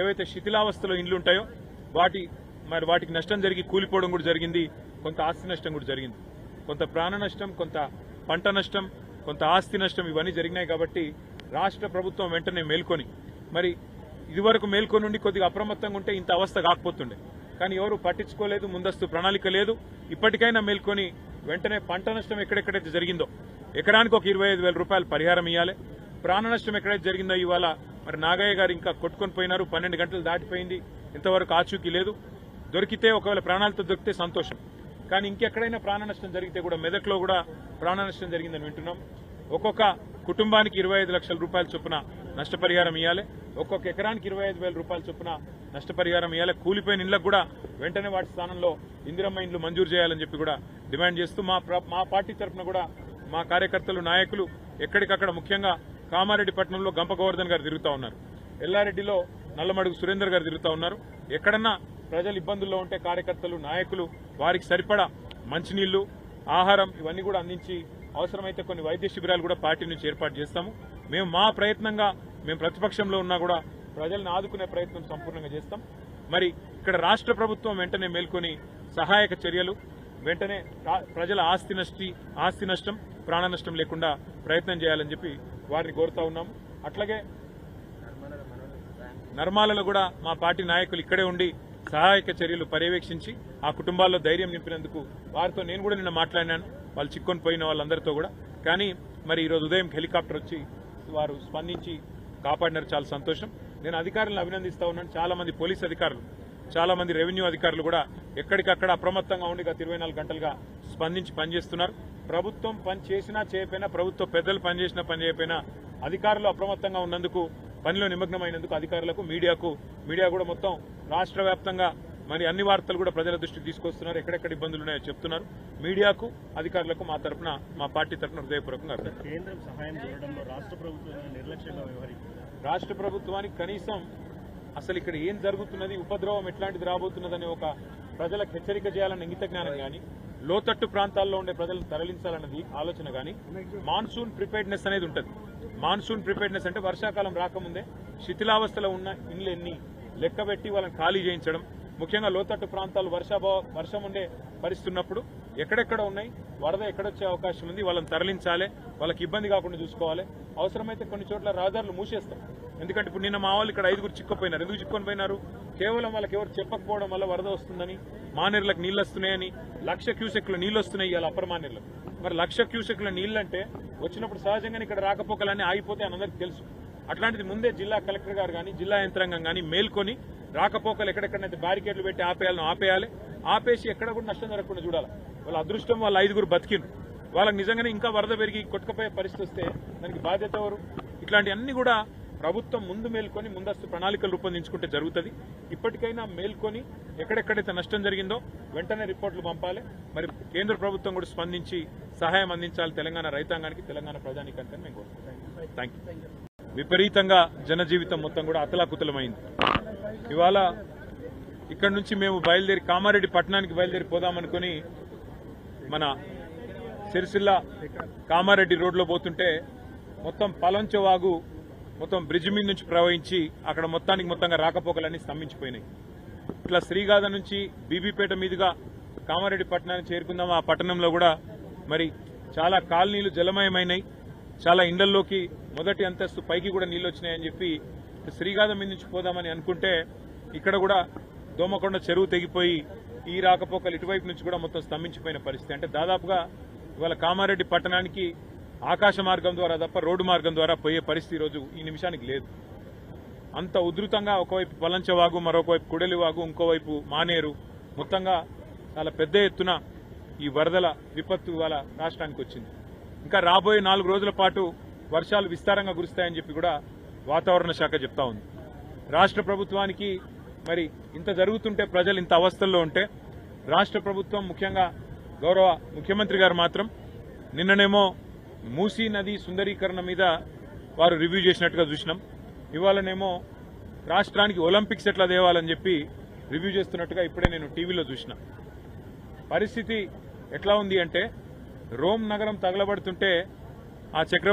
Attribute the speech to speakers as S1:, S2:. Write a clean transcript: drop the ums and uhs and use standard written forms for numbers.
S1: ఏవైతే శిథిలావస్థలో ఇండ్లు ఉంటాయో వాటికి నష్టం జరిగి కూలిపోవడం కూడా జరిగింది, కొంత ఆస్తి నష్టం కూడా జరిగింది. కొంత ప్రాణ నష్టం, కొంత పంట నష్టం, కొంత ఆస్తి నష్టం ఇవన్నీ జరిగినాయి. కాబట్టి రాష్ట్ర ప్రభుత్వం వెంటనే మేల్కొని, మరి ఇదివరకు మేల్కొని ఉండి కొద్దిగా అప్రమత్తంగా ఉంటే ఇంత అవస్థ కాకపోతుండే. కానీ ఎవరు పట్టించుకోలేదు, ముందస్తు ప్రణాళిక లేదు. ఇప్పటికైనా మేల్కొని వెంటనే పంట నష్టం ఎక్కడెక్కడైతే జరిగిందో ఎకరానికి ఒక 25,000 రూపాయలు పరిహారం ఇవ్వాలి. ప్రాణ నష్టం ఎక్కడైతే జరిగిందో ఇవాళ మరి నాగయ్య గారు ఇంకా కొట్టుకొని పోయినారు, 12 గంటలు దాటిపోయింది, ఇంతవరకు ఆచూకీ లేదు. దొరికితే ఒకవేళ ప్రాణాలతో దొరికితే సంతోషం. కానీ ఇంకెక్కడైనా ప్రాణ నష్టం జరిగితే కూడా మెదక్లో కూడా ప్రాణ నష్టం జరిగిందని వింటున్నాం. ఒక్కొక్క కుటుంబానికి 25 లక్షల రూపాయల చొప్పున నష్టపరిహారం ఇవ్వాలి. ఒక్కొక్క ఎకరానికి 25,000 రూపాయల చొప్పున నష్టపరిహారం ఇవ్వాలి. కూలిపోయిన ఇండ్లకు కూడా వెంటనే వాటి స్థానంలో ఇందిరమ్మ ఇండ్లు మంజూరు చేయాలని చెప్పి కూడా డిమాండ్ చేస్తూ మా పార్టీ తరఫున కూడా మా కార్యకర్తలు, నాయకులు ఎక్కడికక్కడ ముఖ్యంగా కామారెడ్డి పట్టణంలో గంప గోవర్ధన్ గారు తిరుగుతూ ఉన్నారు, ఎల్లారెడ్డిలో నల్లమడుగు సురేందర్ గారు తిరుగుతూ ఉన్నారు. ఎక్కడన్నా ప్రజలు ఇబ్బందుల్లో ఉంటే కార్యకర్తలు, నాయకులు వారికి సరిపడా మంచినీళ్లు, ఆహారం ఇవన్నీ కూడా అందించి అవసరమైతే కొన్ని వైద్య శిబిరాలు కూడా పార్టీ నుంచి ఏర్పాటు చేస్తాము. మేము మా ప్రయత్నంగా మేము ప్రతిపక్షంలో ఉన్నా కూడా ప్రజలను ఆదుకునే ప్రయత్నం సంపూర్ణంగా చేస్తాం. మరి ఇక్కడ రాష్ట్ర ప్రభుత్వం వెంటనే మేల్కొని సహాయక చర్యలు, వెంటనే ప్రజల ఆస్తి నష్టం, ప్రాణ నష్టం లేకుండా ప్రయత్నం చేయాలని చెప్పి వారిని కోరుతా ఉన్నాము. అట్లాగే నర్మాలలో కూడా మా పార్టీ నాయకులు ఇక్కడే ఉండి సహాయక చర్యలు పర్యవేక్షించి ఆ కుటుంబాల్లో ధైర్యం నింపినందుకు వారితో నేను కూడా నిన్న మాట్లాడినాను, వాళ్ళు చిక్కొని పోయిన వాళ్ళందరితో కూడా. కానీ మరి ఈరోజు ఉదయం హెలికాప్టర్ వచ్చి వారు స్పందించి కాపాడినారు, చాలా సంతోషం. నేను అధికారులను అభినందిస్తా ఉన్నాను. చాలా మంది పోలీస్ అధికారులు, చాలా మంది రెవెన్యూ అధికారులు కూడా ఎక్కడికక్కడ అప్రమత్తంగా ఉండి గత 24 గంటలుగా స్పందించి పనిచేస్తున్నారు. ప్రభుత్వం పని చేసినా చేయకపోయినా, ప్రభుత్వ పెద్దలు పనిచేసినా పని చేయకపోయినా అధికారులు అప్రమత్తంగా ఉన్నందుకు, పనిలో నిమగ్నమైనందుకు అధికారులకు, మీడియా కూడా మొత్తం రాష్ట్ర వ్యాప్తంగా మరి అన్ని వార్తలు కూడా ప్రజల దృష్టికి తీసుకొస్తున్నారు. ఎక్కడెక్కడ ఇబ్బందులు ఉన్నాయో చెప్తున్నారు. మీడియాకు, అధికారులకు మా తరఫున, మా పార్టీ తరఫున హృదయపూర్వకంగా
S2: కేంద్రం సహాయం చేయడంలో రాష్ట్ర ప్రభుత్వం నిర్లక్ష్యంగా వ్యవహరిస్తుంది.
S1: రాష్ట్ర ప్రభుత్వానికి కనీసం అసలు ఇక్కడ ఏం జరుగుతున్నది, ఉపద్రవం ఎట్లాంటిది రాబోతున్నదని ఒక ప్రజలకు హెచ్చరిక చేయాలన్న ఇంగిత జ్ఞానం కానీ, లోతట్టు ప్రాంతాల్లో ఉండే ప్రజలను తరలించాలన్నది ఆలోచన కానీ, మాన్సూన్ ప్రిపేర్డ్నెస్ అనేది ఉంటుంది. మాన్సూన్ ప్రిపేర్డ్నెస్ అంటే వర్షాకాలం రాకముందే శిథిలావస్థలో ఉన్న ఇండ్లు ఎన్ని లెక్కబెట్టి వాళ్ళని ఖాళీ చేయించడం. ముఖ్యంగా లోతట్టు ప్రాంతాలు వర్షం ఉండే పరిస్థితి ఉన్నప్పుడు ఎక్కడెక్కడ ఉన్నాయి, వరద ఎక్కడొచ్చే అవకాశం ఉంది, వాళ్ళని తరలించాలి, వాళ్ళకి ఇబ్బంది కాకుండా చూసుకోవాలి. అవసరమైతే కొన్ని చోట్ల రహదారులు మూసేస్తాం. ఎందుకంటే ఇప్పుడు నిన్న మా వాళ్ళు ఇక్కడ 5 చిక్కుపోయినారు. ఎందుకు చిక్కుని పోయినారు? కేవలం వాళ్ళకి ఎవరు చెప్పకపోవడం వల్ల వరద వస్తుందని, మానేర్లకు నీళ్ళు వస్తున్నాయని. 1,00,000 క్యూసెక్ల నీళ్ళు వస్తున్నాయి ఇవాళ అప్పర్ మానేర్లకు. మరి 1,00,000 క్యూసెక్ల నీళ్ళంటే వచ్చినప్పుడు సహజంగానే ఇక్కడ రాకపోకలన్నీ ఆగిపోతే అని అందరికీ తెలుసు. అట్లాంటిది ముందే జిల్లా కలెక్టర్ గారు కానీ, జిల్లా యంత్రాంగం కానీ మేల్కొని రాకపోకలు ఎక్కడెక్కడైతే బ్యారికేడ్లు పెట్టి ఆపేయాలి. ఆపేసి ఎక్కడ కూడా నష్టం జరగకుండా చూడాలి. వాళ్ళ అదృష్టం వాళ్ళ 5 బతికిండ్రు. వాళ్ళకి నిజంగానే ఇంకా వరద పెరిగి కొట్టుకుపోయే పరిస్థితి వస్తే దానికి బాధ్యత ఎవరు? ఇట్లాంటివన్నీ కూడా ప్రభుత్వం ముందు మేల్కొని ముందస్తు ప్రణాళికలు రూపొందించుకుంటే జరుగుతుంది. ఇప్పటికైనా మేల్కొని ఎక్కడెక్కడైతే నష్టం జరిగిందో వెంటనే రిపోర్టులు పంపాలి. మరి కేంద్ర ప్రభుత్వం కూడా స్పందించి సహాయం అందించాలి తెలంగాణ రైతాంగానికి, తెలంగాణ ప్రజానీకానికి మేము కోరుకుంటున్నాం. Thank you. విపరీతంగా జనజీవితం మొత్తం కూడా అతలాకుతలమైంది. ఇవాళ ఇక్కడి నుంచి మేము బయలుదేరి కామారెడ్డి పట్టణానికి బయలుదేరి పోదామనుకుని మన సిరిసిల్ల కామారెడ్డి రోడ్లో పోతుంటే మొత్తం పలంచ వాగు మొత్తం బ్రిడ్జ్ మీద నుంచి ప్రవహించి అక్కడ మొత్తంగా రాకపోకలన్నీ స్తంభించిపోయినాయి. ఇట్లా శ్రీగాధ నుంచి బీబీపేట మీదుగా కామారెడ్డి పట్టణానికి చేరుకుందాం. ఆ పట్టణంలో కూడా మరి చాలా కాలనీలు జలమయమైనాయి. చాలా ఇండ్లలోకి మొదటి అంతస్తు పైకి కూడా నీళ్ళు వచ్చినాయని చెప్పి శ్రీగాధ మీద నుంచి పోదామని అనుకుంటే ఇక్కడ కూడా దోమకొండ చెరువు తెగిపోయి ఈ రాకపోకలు ఇటువైపు నుంచి కూడా మొత్తం స్తంభించిపోయిన పరిస్థితి. అంటే దాదాపుగా ఇవాళ కామారెడ్డి పట్టణానికి ఆకాశ మార్గం ద్వారా తప్ప రోడ్డు మార్గం ద్వారా పోయే పరిస్థితి ఈరోజు ఈ నిమిషానికి లేదు. అంత ఉధృతంగా ఒకవైపు పలంచవాగు, మరొకవైపు కుడలివాగు, ఇంకోవైపు మానేరు, మొత్తంగా చాలా పెద్ద ఎత్తున ఈ వరదల విపత్తు ఇవాళ రాష్ట్రానికి వచ్చింది. ఇంకా రాబోయే 4 రోజుల పాటు వర్షాలు విస్తారంగా కురుస్తాయని చెప్పి కూడా వాతావరణ శాఖ చెప్తా ఉంది. రాష్ట్ర ప్రభుత్వానికి మరి ఇంత జరుగుతుంటే, ప్రజలు ఇంత అవస్థల్లో ఉంటే రాష్ట్ర ప్రభుత్వం, ముఖ్యంగా గౌరవ ముఖ్యమంత్రి గారు మాత్రం నిన్ననేమో మూసీ నది సుందరీకరణ మీద వారు రివ్యూ చేసినట్టుగా చూసినాం. ఇవాళనేమో రాష్ట్రానికి ఒలింపిక్స్ ఎట్లా తేవాలని చెప్పి రివ్యూ చేస్తున్నట్టుగా ఇప్పుడే నేను టీవీలో చూసిన. పరిస్థితి ఎట్లా ఉంది అంటే, రోమ్ నగరం తగలబడుతుంటే ఆ చక్రవర్తి